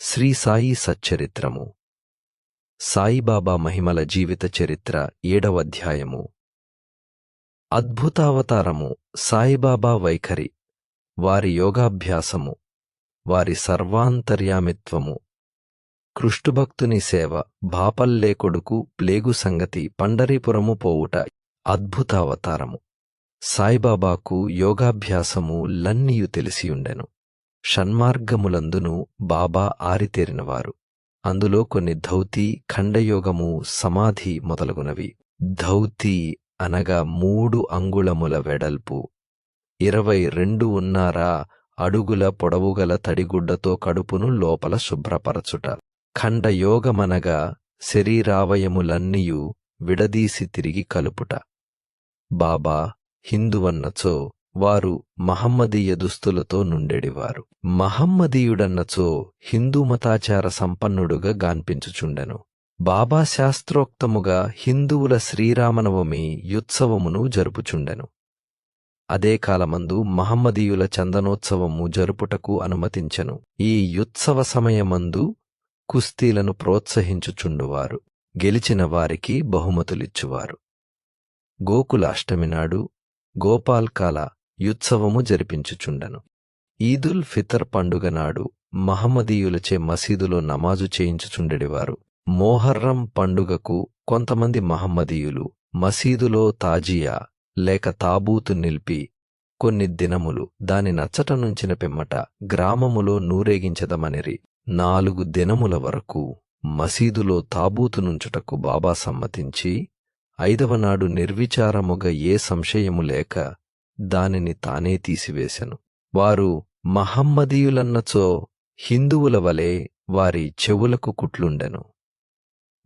శ్రీ సాయి సచ్చరిత్రము. సాయిబాబా మహిమల జీవిత చరిత్ర 7వ అధ్యాయము. అద్భుతావతారము. సాయిబాబా వైఖరి, వారి యోగాభ్యాసము, వారి సర్వాంతర్యామిత్వము, కృష్ణభక్తుని సేవ, బాపల్లే కొడుకు ప్లేగు సంగతి, పండరీపురము పోవుట. అద్భుతావతారము. సాయిబాబాకు యోగాభ్యాసము లన్నియు తెలిసియుండెను. షణ్మార్గములందును బాబా ఆరితేరినవారు. అందులో కొన్ని ధౌతి, ఖండయోగము, సమాధి మొదలగునవి. ధౌతి అనగా 3 అంగుళముల వెడల్పు, 22.5 అడుగుల పొడవుగల తడిగుడ్డతో కడుపును లోపల శుభ్రపరచుట. ఖండయోగమనగా శరీరావయములన్నియు విడదీసి తిరిగి కలుపుట. బాబా హిందువన్నచో వారు మహమ్మదీయ దుస్తులతో నుండెడివారు. మహమ్మదీయుడన్నచో హిందూ మతాచార సంపన్నుడుగా గాన్పించుచుండెను. బాబా శాస్త్రోక్తముగా హిందువుల శ్రీరామనవమి యుత్సవమును జరుపుచుండెను. అదే కాలమందు మహమ్మదీయుల చందనోత్సవము జరుపుటకు అనుమతించెను. ఈ యుత్సవ సమయమందు కుస్తీలను ప్రోత్సహించుచుండువారు. గెలిచిన వారికి బహుమతులిచ్చువారు. గోకుల అష్టమి నాడు గోపాల్కాల యుత్సవము జరిపించుచుండెను. ఈదుల్ ఫితర్ పండుగ నాడు మహమ్మదీయులచే మసీదులో నమాజు చేయించుచుండెడివారు. మోహర్రం పండుగకు కొంతమంది మహమ్మదీయులు మసీదులో తాజియా లేక తాబూతు నిలిపి కొన్ని దినములు దాని నచ్చట నుంచిన పిమ్మట గ్రామములో నూరేగించదమనిరి. 4 దినముల వరకు మసీదులో తాబూతు నుంచుటకు బాబా సమ్మతించి 5వ నాడు నిర్విచారముగా ఏ సంశయము లేక దానిని తానే తీసివేశెను. వారు మహమ్మదీయులన్నచో హిందువుల వలె వారి చెవులకు కుట్లుండెను.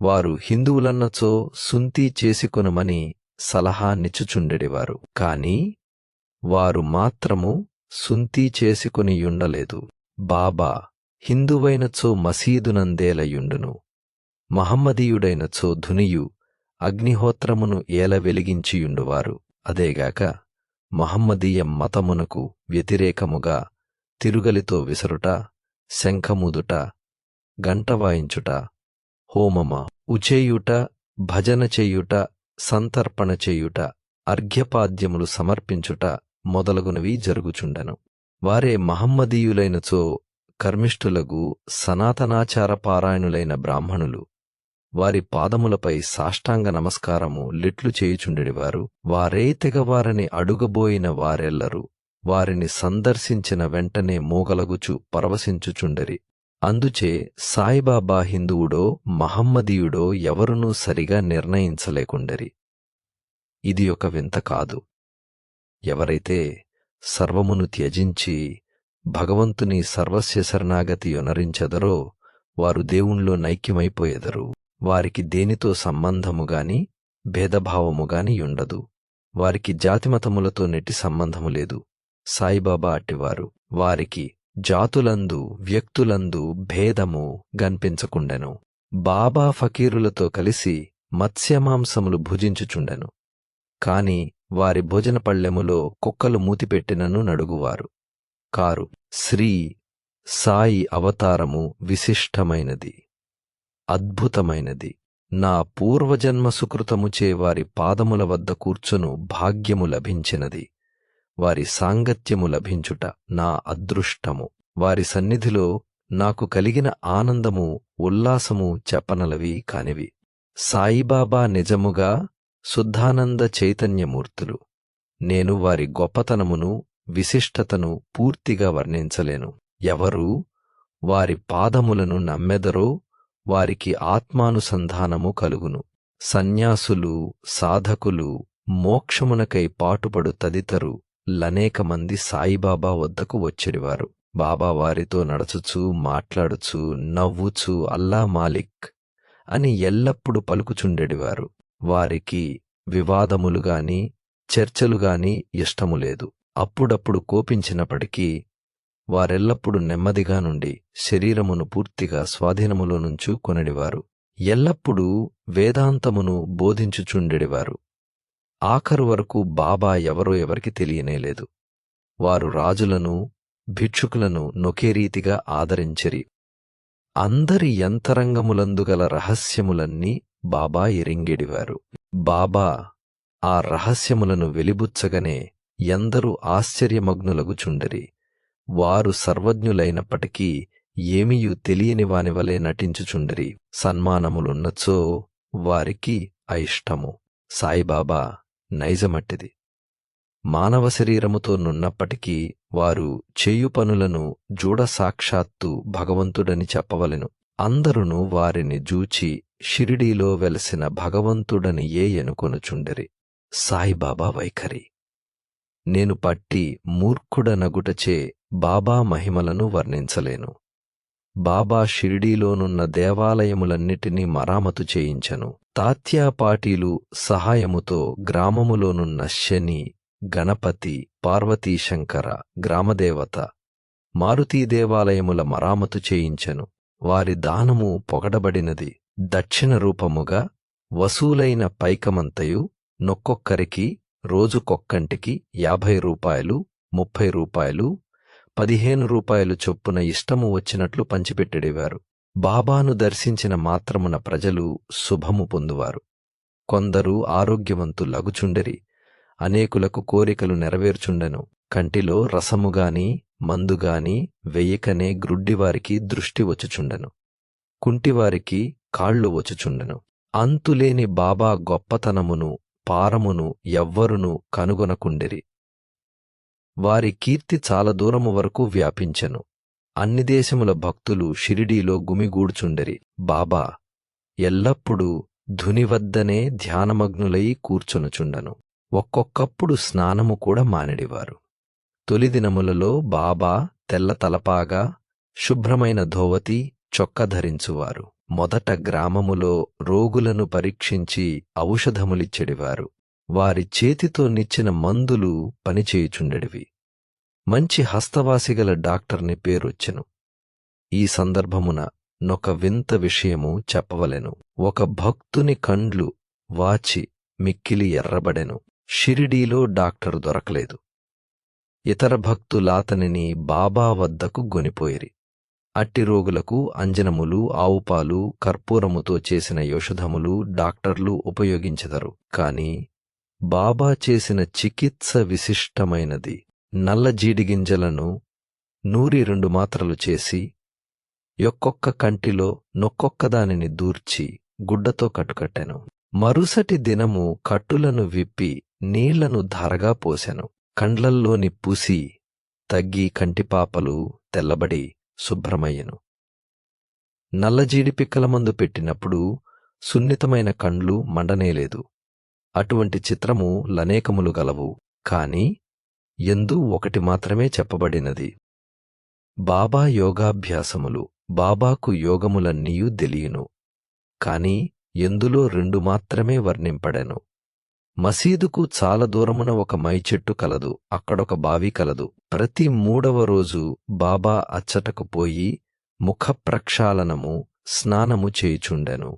వారు హిందువులన్నచో సుంతీ చేసుకొనుమని సలహా నిచ్చుచుండెడివారు. కాని వారు మాత్రము సుంతీ చేసుకొనియుండలేదు. బాబా హిందువైనచో మసీదునందేలయుండును, మహమ్మదీయుడైనచో ధునియు అగ్నిహోత్రమును ఏల వెలిగించియుండువారు. అదేగాక మహమ్మదీయ మతమునకు వ్యతిరేకముగా తిరుగలితో విసరుట, శంఖముదుట, గంట వాయించుట, హోమమ ఉచేయుట, భజన చేయుట, సంతర్పణ చేయుట, అర్ఘ్యపాద్యములు సమర్పించుట మొదలగునవి జరుగుచుండెను. వారే మహమ్మదీయులైనచో కర్మిష్ఠులగు సనాతనాచార పారాయణులైన బ్రాహ్మణులు వారి పాదములపై సాష్టాంగ నమస్కారము లిట్లు చేయుచుండెడివారు. వారే తెగవారని అడుగబోయిన వారెల్లరూ వారిని సందర్శించిన వెంటనే మూగలగుచు పరవశించుచుండెరి. అందుచే సాయిబాబా హిందువుడో మహమ్మదీయుడో ఎవరునూ సరిగా నిర్ణయించలేకుండెరి. ఇది ఒక వింత కాదు. ఎవరైతే సర్వమును త్యజించి భగవంతుని సర్వస్య శరణాగతి యొనరించెదరో వారు దేవుణ్ణిలో నైక్యమైపోయెదరు. వారికి దేనితో సంబంధముగాని భేదభావముగాని ఉండదు. వారికి జాతిమతములతో నెట్టి సంబంధము లేదు. సాయిబాబా అట్టివారు. వారికి జాతులందు వ్యక్తులందు భేదము గన్పించకుండెను. బాబా ఫకీరులతో కలిసి మత్స్యమాంసములు భుజించుచుండెను. కాని వారి భోజన పళ్ళెములో కుక్కలు మూతిపెట్టినను నడుగువారు కారు. శ్రీ సాయి అవతారము విశిష్టమైనది, అద్భుతమైనది. నా పూర్వజన్మ సుకృతముచే వారి పాదముల వద్ద కూర్చును భాగ్యము లభించినది. వారి సాంగత్యము లభించుట నా అదృష్టము. వారి సన్నిధిలో నాకు కలిగిన ఆనందము ఉల్లాసము చెప్పనలవి కానివి. సాయిబాబా నిజముగా శుద్ధానంద చైతన్యమూర్తులు. నేను వారి గొప్పతనమును విశిష్టతను పూర్తిగా వర్ణించలేను. ఎవరు వారి పాదములను నమ్మెదరో వారికి ఆత్మానుసంధానము కలుగును. సన్యాసులు, సాధకులు, మోక్షమునకై పాటుపడు తదితరు లనేక మంది సాయిబాబా వద్దకు వచ్చెడివారు. బాబా వారితో నడచుచూ, మాట్లాడుచూ, నవ్వుచూ అల్లా మాలిక్ అని ఎల్లప్పుడూ పలుకుచుండెడివారు. వారికి వివాదములుగాని చర్చలుగాని ఇష్టము లేదు. అప్పుడప్పుడు కోపించినప్పటికీ వారెల్లప్పుడూ నెమ్మదిగా నుండి శరీరమును పూర్తిగా స్వాధీనములో నుంచు కొనడివారు. ఎల్లప్పుడూ వేదాంతమును బోధించుచుండెడివారు. ఆఖరు వరకు బాబా ఎవరో ఎవరికి తెలియనేలేదు. వారు రాజులను భిక్షుకులను నొకే రీతిగా ఆదరించిరి. అందరి యంతరంగములందుగల రహస్యములన్నీ బాబా ఎరింగెడివారు. బాబా ఆ రహస్యములను వెలిబుచ్చగనే ఎందరూ ఆశ్చర్యమగ్నులగుచుండిరి. వారు సర్వజ్ఞులైనప్పటికీ ఏమియూ తెలియని వానివలే నటించుచుండిరి. సన్మానములున్నచో వారికి అయిష్టము. సాయిబాబా నైజమట్టిది. మానవ శరీరముతో నున్నప్పటికీ వారు చేయు పనులను జూడ సాక్షాత్తు భగవంతుడని చెప్పవలెను. అందరును వారిని జూచి షిరిడీలో వెలసిన భగవంతుడని ఎనుకొనుచుండిరి. సాయిబాబా వైఖరి. నేను పట్టి మూర్ఖుడనగుటచే బాబా మహిమలను వర్ణించలేను. బాబా షిరిడీలోనున్న దేవాలయములన్నిటినీ మరామతు చేయించెను. తాత్యాపాటీలు సహాయముతో గ్రామములోనున్న శని, గణపతి, పార్వతీశంకర, గ్రామదేవత, మారుతీ దేవాలయముల మరామతు చేయించెను. వారి దానము పొగడబడినది. దక్షిణ రూపముగా వసూలైన పైకమంతయు నొక్కొక్కరికి రోజుకొక్కంటికి 50 రూపాయలు, 30 రూపాయలు, 15 రూపాయలు చొప్పున ఇష్టము వచ్చినట్లు పంచిపెట్టెడివారు. బాబాను దర్శించిన మాత్రమున ప్రజలు శుభము పొందువారు. కొందరు ఆరోగ్యవంతులగుచుండిరి. అనేకులకు కోరికలు నెరవేర్చుండెను. కంటిలో రసముగాని మందుగాని వెయ్యకనే గ్రుడ్డివారికి దృష్టి వచ్చుచుండెను. కుంటివారికి కాళ్ళు వచ్చుచుండెను. అంతులేని బాబా గొప్పతనమును పారమును ఎవ్వరునూ కనుగొనకుండిరి. వారి కీర్తి చాలా దూరము వరకు వ్యాపించెను. అన్ని దేశముల భక్తులు షిరిడీలో గుమిగూడుచుండిరి. బాబా ఎల్లప్పుడూ ధుని వద్దనే ధ్యానమగ్నులై కూర్చొనుచుండెను. ఒక్కొక్కప్పుడు స్నానము కూడా మానెడివారు. తొలి దినములలో బాబా తెల్ల తలపాగా, శుభ్రమైన ధోవతి, చొక్క ధరించువారు. మొదట గ్రామములో రోగులను పరీక్షించి ఔషధములిచ్చెడివారు. వారి చేతితో నిచ్చిన మందులు పనిచేయుచుండెడివి. మంచి హస్తవాసిగల డాక్టర్ని పేరొచ్చెను. ఈ సందర్భమున నొక వింత విషయము చెప్పవలెను. ఒక భక్తుని కండ్లు వాచి మిక్కిలి ఎర్రబడెను. షిరిడీలో డాక్టరు దొరకలేదు. ఇతర భక్తులాతనిని బాబా వద్దకు గొనిపోయిరి. అట్టి రోగులకు అంజనములు, ఆవుపాలు, కర్పూరముతో చేసిన ఔషధములు డాక్టర్లు ఉపయోగించెదరు. కాని బాబా చేసిన చికిత్స విశిష్టమైనది. నల్ల జీడిగింజలను 102 మాత్రలు చేసి ఒక్కొక్క కంటిలో నొక్కొక్కదానిని దూర్చి గుడ్డతో కట్టుకట్టెను. మరుసటి దినము కట్టులను విప్పి నీళ్లను ధారగా పోసెను. కండ్లల్లోని పుసి తగ్గి కంటిపాపలు తెల్లబడి శుభ్రమయ్యెను. నల్లజీడి పిక్కల మందు పెట్టినప్పుడు సున్నితమైన కండ్లు మండనేలేదు. అటువంటి చిత్రము లనేకములు గలవు. కాని ఎందు ఒకటి మాత్రమే చెప్పబడినది. బాబా యోగాభ్యాసములు. బాబాకు యోగములన్నీయూ తెలియును. కాని ఎందులో 2 మాత్రమే వర్ణింపడెను. మసీదుకు చాలా దూరమున ఒక మైచెట్టు కలదు. అక్కడొక బావి కలదు. ప్రతి 3వ రోజు బాబా అచ్చటకు పోయి ముఖ ప్రక్షాళనము, స్నానము చేయుచుండెను.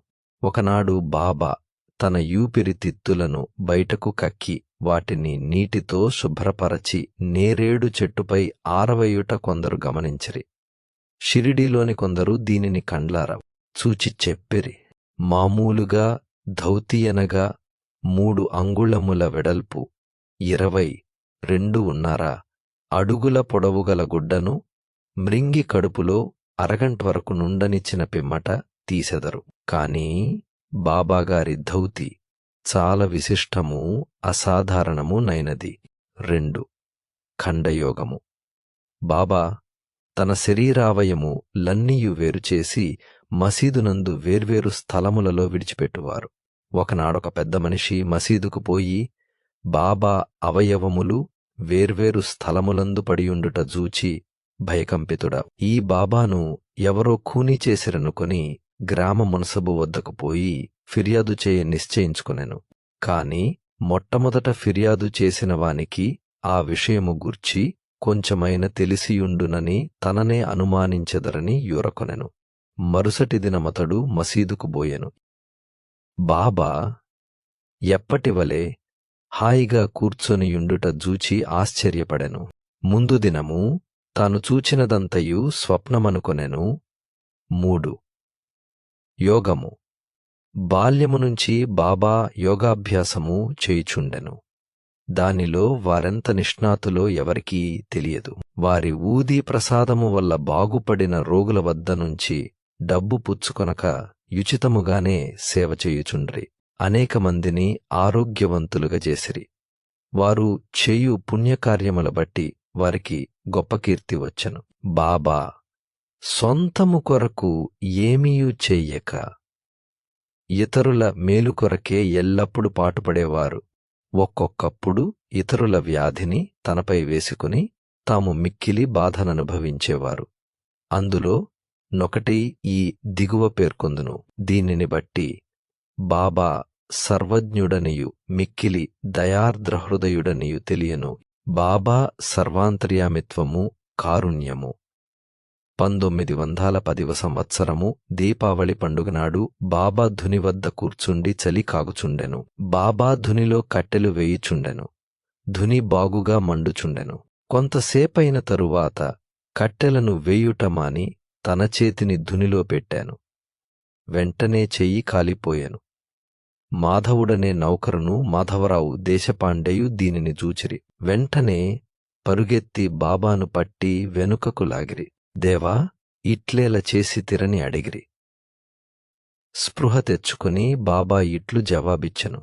ఒకనాడు బాబా తన యూపిరితిత్తులను బయటకు కక్కి వాటిని నీటితో శుభ్రపరచి నేరేడు చెట్టుపై ఆరవేయుట కొందరు గమనించిరి. షిరిడీలోని కొందరు దీనిని కండ్లారా చూచి చెప్పిరి. మామూలుగా ధౌతియనగా 3 అంగుళముల వెడల్పు, 22.5 అడుగుల పొడవుగల గుడ్డను మ్రింగి కడుపులో అరగంట వరకు నుండనిచ్చిన పిమ్మట తీసెదరు. కాని బాబాగారి ధౌతి చాలా విశిష్టము, అసాధారణము నైనది. 2 ఖండయోగము. బాబా తన శరీరావయము లన్నీయు వేరుచేసి మసీదునందు వేర్వేరు స్థలములలో విడిచిపెట్టువారు. ఒకనాడొక పెద్ద మనిషి మసీదుకు పోయి బాబా అవయవములు వేర్వేరు స్థలములందు పడియుండుట జూచి భయకంపితుడ. ఈ బాబాను ఎవరో ఖూనీ చేసిరనుకొని గ్రామ మునసబు వద్దకు పోయి ఫిర్యాదు చేయ నిశ్చయించుకొనెను. కాని మొట్టమొదట ఫిర్యాదు చేసిన వానికి ఆ విషయము గూర్చి కొంచెమైన తెలిసియుండునని తననే అనుమానించెదరని యూరకొనెను. మరుసటి దినమతడు మసీదుకు బోయెను. బాబా ఎప్పటివలే హాయిగా కూర్చొనియుండుట జూచి ఆశ్చర్యపడెను. ముందు దినము తాను చూచినదంతయు స్వప్నమనుకొనెను. 3. యోగము. బాల్యము నుంచి బాబా యోగాభ్యాసము చేయుచుండెను. దానిలో వారెంత నిష్ణాతులో ఎవరికీ తెలియదు. వారి ఊదీ ప్రసాదము వల్ల బాగుపడిన రోగుల వద్ద నుంచి డబ్బు పుచ్చుకొనక యుచితముగానే సేవ చేయుచుండ్రి. అనేక మందిని ఆరోగ్యవంతులుగా చేసిరి. వారు చేయు పుణ్యకార్యముల బట్టి వారికి గొప్ప కీర్తి వచ్చెను. బాబా సొంతము కొరకు ఏమీయూ చెయ్యక ఇతరుల మేలు కొరకే ఎల్లప్పుడూ పాటుపడేవారు. ఒక్కొక్కప్పుడు ఇతరుల వ్యాధిని తనపై వేసుకుని తాము మిక్కిలి బాధననుభవించేవారు. అందులో నొకటి ఈ దిగువ పేర్కొందును. దీనిని బట్టి బాబా సర్వజ్ఞుడనియు మిక్కిలి దయార్ద్రహృదయుడనియు తెలియను. బాబా సర్వాంతర్యామిత్వము, కారుణ్యము. 1910వ సంవత్సరము దీపావళి పండుగనాడు బాబా ధుని వద్ద కూర్చుండి చలి కాగుచుండెను. బాబా ధునిలో కట్టెలు వేయుచుండెను. ధుని బాగుగా మండుచుండెను. కొంతసేపైన తరువాత కట్టెలను వేయుటమాని తన చేతిని ధునిలో పెట్టాను. వెంటనే చెయ్యి కాలిపోయాను. మాధవుడనే నౌకరును మాధవరావు దేశపాండేయు దీనిని చూచిరి. వెంటనే పరుగెత్తి బాబాను పట్టి వెనుకకు లాగిరి. దేవా, ఇట్లేల చేసి తిరని అడిగిరి. స్పృహ తెచ్చుకుని బాబా ఇట్లు జవాబిచ్చెను.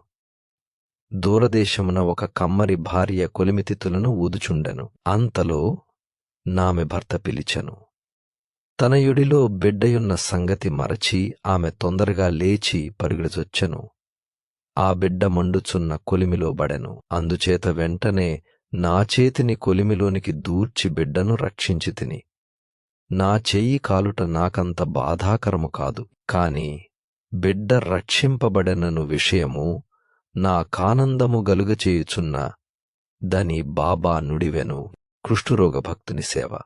దూరదేశమున ఒక కమ్మరి భార్య కొలిమితిత్తులను ఊదుచుండెను. అంతలో నామె భర్త పిలిచెను. తనయుడిలో బిడ్డయున్న సంగతి మరచి ఆమె తొందరగా లేచి పరుగిడచొచ్చెను. ఆ బిడ్డ మండుచున్న కొలిమిలో బడెను. అందుచేత వెంటనే నా చేతిని కొలిమిలోనికి దూర్చి బిడ్డను రక్షించి తిని. నా చెయ్యి కాలుట నాకంత బాధాకరము కాదు, కాని బిడ్డ రక్షింపబడెనను విషయము నా కానందము గలుగచేయుచున్న దని బాబా నుడివెను. కుష్ఠురోగ భక్తుని సేవ.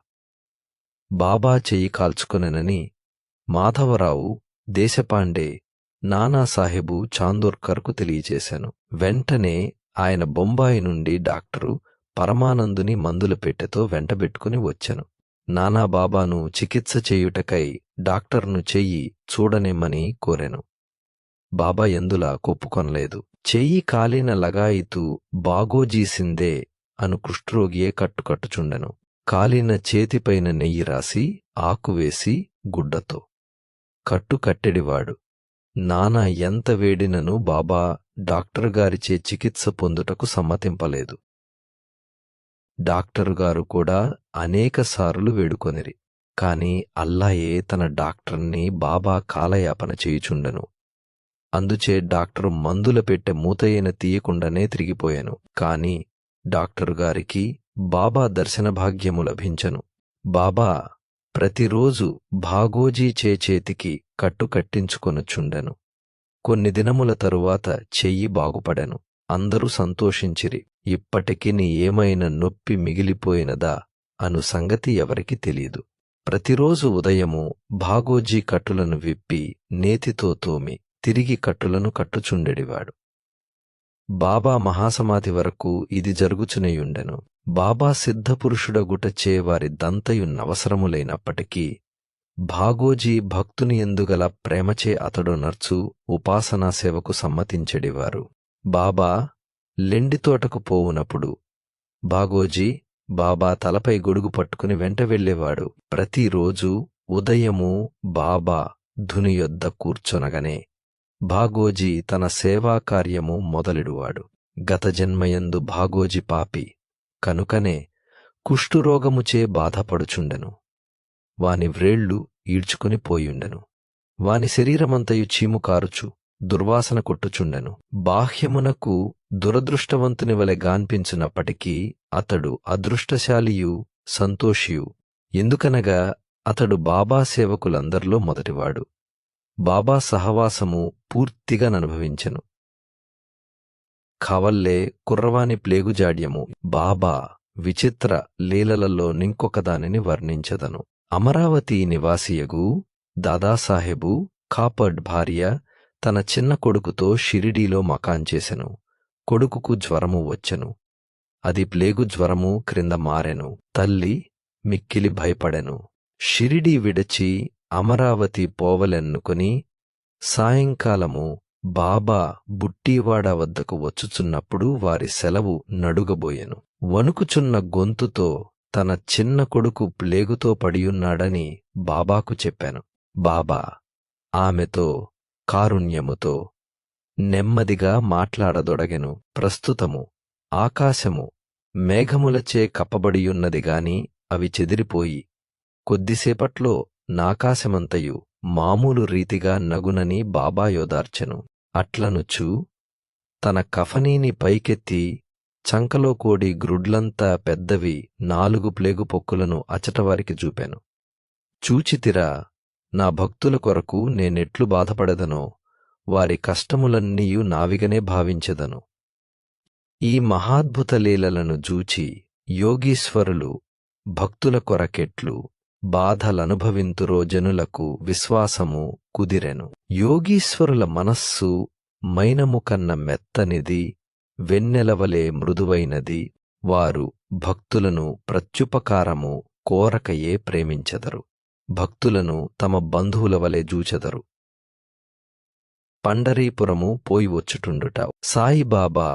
బాబా చెయ్యి కాల్చుకొనెనని మాధవరావు దేశపాండే నానాసాహెబు చాందోర్కర్కు తెలియచేశాను. వెంటనే ఆయన బొంబాయి నుండి డాక్టరు పరమానందుని మందుల పెట్టెతో వెంటబెట్టుకుని వచ్చెను. నానాబాబాను చికిత్స చేయుటకై డాక్టర్ను చెయ్యి చూడనిమ్మని కోరెను. బాబా ఎందులా కొప్పుకొనలేదు. చెయ్యి కాలిన లగాయితూ బాగోజీసిందే అను కుష్ఠరోగియే కట్టుచుండెను. కాలిన చేతిపైన నెయ్యి రాసి ఆకువేసి గుడ్డతో కట్టు కట్టెడివాడు. నానా ఎంత వేడినను బాబా డాక్టర్ గారిచే చికిత్స పొందుటకు సమ్మతింపలేదు. డాక్టరుగారు కూడా అనేకసార్లు వేడుకొనిరి. కాని అల్లాయే తన డాక్టర్ని బాబా కాలయాపన చేయుచుండెను. అందుచే డాక్టరు మందుల పెట్టె మూతయ్యన తీయకుండానే తిరిగిపోయాను. కాని డాక్టరుగారికి బాబా దర్శన భాగ్యము లభించెను. బాబా ప్రతిరోజు భాగోజీ చేతికి కట్టు కట్టించుకొనుచుండెను. కొన్ని దినముల తరువాత చెయ్యి బాగుపడెను. అందరూ సంతోషించిరి. ఇప్పటికి ఏమైనా నొప్పి మిగిలిపోయినదా అను సంగతి ఎవరికి తెలీదు. ప్రతిరోజు ఉదయము భాగోజీ కట్టులను విప్పి నేతితో తోమి తిరిగి కట్టులను కట్టుచుండెడివాడు. బాబా మహాసమాధి వరకు ఇది జరుగుచునేయుండెను. బాబా సిద్ధపురుషుడగుటచే వారి దంతయున్నవసరములైనప్పటికీ భాగోజీ భక్తుని ఎందుగల ప్రేమచే అతడు నర్చు ఉపాసనా సేవకు సమ్మతించెడివారు. బాబా లెండితోటకు పోవునప్పుడు భాగోజీ బాబా తలపై గొడుగు పట్టుకుని వెంట వెళ్ళేవాడు. ప్రతిరోజు ఉదయము బాబా ధుని యొద్ద కూర్చొనగనే భాగోజీ తన సేవాకార్యము మొదలెడువాడు. గత జన్మయందు భాగోజీ పాపి కనుకనే కుష్ఠురోగముచే బాధపడుచుండెను. వాని వ్రేళ్లు ఈడ్చుకుని పోయుండెను. వాని శరీరమంతయు చీము కారుచు దుర్వాసన కొట్టుచుండెను. బాహ్యమునకు దురదృష్టవంతుని వలె గాన్పించినప్పటికీ అతడు అదృష్టశాలియు సంతోషియు. ఎందుకనగా అతడు బాబా సేవకులందరిలో మొదటివాడు. బాబా సహవాసము పూర్తిగా ననుభవించెను. ఖవల్లే కుర్రవాని ప్లేగుజాడ్యము. బాబా విచిత్ర లీలలలో నింకొకదానిని వర్ణించదను. అమరావతి నివాసియగు దాదాసాహెబు కాపర్డ్ భార్య తన చిన్న కొడుకుతో షిరిడీలో మకాన్ చేసెను. కొడుకుకు జ్వరము వచ్చెను. అది ప్లేగు జ్వరము క్రింద మారెను. తల్లి మిక్కిలి భయపడెను. షిరిడీ విడచి అమరావతి పోవలెన్నుకొని సాయంకాలము బాబా బుట్టీవాడ వద్దకు వచ్చుచున్నప్పుడు వారి సెలవు నడుగబోయెను. వణుకుచున్న గొంతుతో తన చిన్న కొడుకు ప్లేగుతో పడియున్నాడని బాబాకు చెప్పాను. బాబా ఆమెతో కారుణ్యముతో నెమ్మదిగా మాట్లాడదొడగెను. ప్రస్తుతము ఆకాశము మేఘములచే కప్పబడియున్నదిగాని అవి చెదిరిపోయి కొద్దిసేపట్లో నాకాశమంతయు మామూలు రీతిగా నగునని బాబా యోదార్చెను. అట్లనుచు తన కఫనీని పైకెత్తి చంకలో కోడి గ్రుడ్లంతా పెద్దవి 4 ప్లేగు పొక్కులను అచటవారికి చూపాను. చూచితిరా, నా భక్తుల కొరకు నేనెట్లు బాధపడెదనో వారి కష్టములన్నీయు నావిగనే భావించెదను. ఈ మహాద్భుత లీలలను జూచి యోగీశ్వరులు భక్తుల కొరకెట్లు బాధలనుభవింతురో జనులకు విశ్వాసము కుదిరెను. యోగీశ్వరుల మనస్సు మైనము కన్న మెత్తనిది, వెన్నెలవలే మృదువైనది. వారు భక్తులను ప్రత్యుపకారము కోరకయే ప్రేమించెదరు. భక్తులను తమ బంధువుల వలె జూచెదరు. పండరీపురము పోయి వచ్చుచుండుట. సాయిబాబా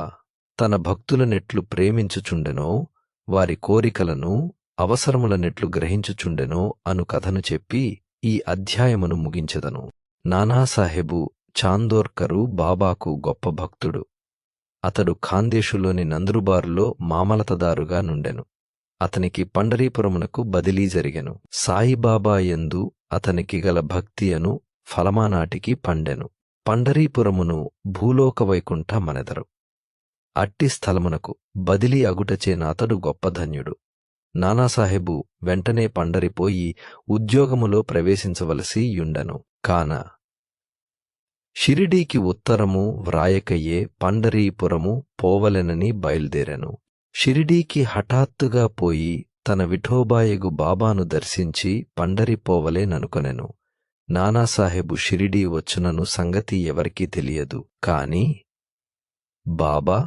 తన భక్తులనెట్లు ప్రేమించుచుండెనో, వారి కోరికలను అవసరములనెట్లు గ్రహించుచుండెనో అను కథను చెప్పి ఈ అధ్యాయమును ముగించెదను. నానాసాహెబు చాందోర్కరు బాబాకు గొప్ప భక్తుడు. అతడు ఖాందేశులోని నంద్రుబారులో మామలతదారుగా నుండెను. అతనికి పండరీపురమునకు బదిలీ జరిగెను. సాయిబాబా యందు అతనికి గల భక్తి అను ఫలమానాటికి పండెను. పండరీపురమును భూలోక వైకుంఠ మనెదరు. అట్టి స్థలమునకు బదిలీ అగుటచేనాతడు గొప్ప ధన్యుడు. నానాసాహెబు వెంటనే పండరిపోయి ఉద్యోగములో ప్రవేశించవలసి యుండెను. కాన షిరిడీకి ఉత్తరము వ్రాయకయ్యే పండరీపురము పోవలెనని బయలుదేరెను. షిరిడీకి హఠాత్తుగా పోయి తన విఠోబాయగు బాబాను దర్శించి పండరిపోవలేననుకొనెను. నానాసాహెబు షిరిడీ వచ్చునను సంగతి ఎవరికీ తెలియదు. కాని బాబా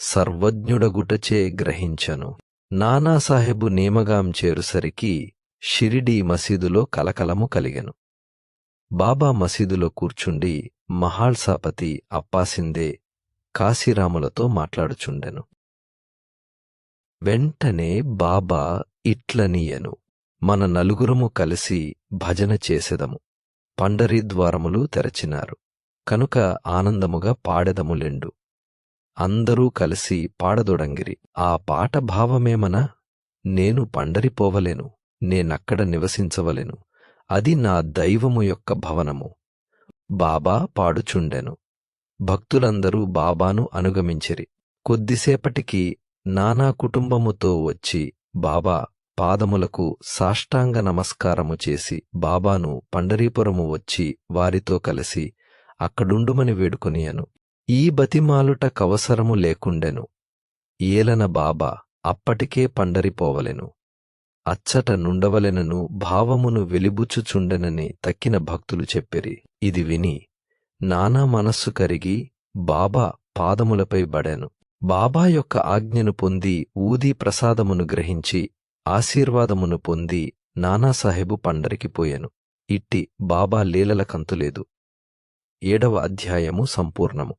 సర్వజ్ఞుడగుటచే గ్రహించెను. నానాసాహెబు నేమగాం చేరుసరికి షిరిడీ మసీదులో కలకలము కలిగెను. బాబా మసీదులో కూర్చుండి మహాల్సాపతి అప్పాసిందే కాశీరాములతో మాట్లాడుచుండెను. వెంటనే బాబా ఇట్లనియెను, మన నలుగురము కలిసి భజన చేసెదము. పండరీద్వారములు తెరచినారు కనుక ఆనందముగా పాడెదములెండు. అందరూ కలిసి పాడదొడంగిరి. ఆ పాట భావమేమన, నేను పండరిపోవలేను, నేనక్కడ నివసించవలెను, అది నా దైవము యొక్క భవనము. బాబా పాడుచుండెను. భక్తులందరూ బాబాను అనుగమించిరి. కొద్దిసేపటికి నానా కుటుంబముతో వచ్చి బాబా పాదములకు సాష్టాంగ నమస్కారము చేసి బాబాను పండరీపురము వచ్చి వారితో కలిసి అక్కడుండుమని వేడుకొనియను. ఈ బతిమాలుట కవసరము లేకుండెను. ఏలన బాబా అప్పటికే పండరిపోవలెను, అచ్చట నుండవలెనను భావమును వెలిబుచ్చుచుండెనని తక్కిన భక్తులు చెప్పిరి. ఇది విని నానా మనస్సు కరిగి బాబా పాదములపై బడెను. బాబా యొక్క ఆజ్ఞను పొంది ఊదీ ప్రసాదమును గ్రహించి ఆశీర్వాదమును పొంది నానాసాహెబు పండరికి పోయెను. ఇట్టి బాబా లీలల కంతులేదు. 7వ అధ్యాయము సంపూర్ణము.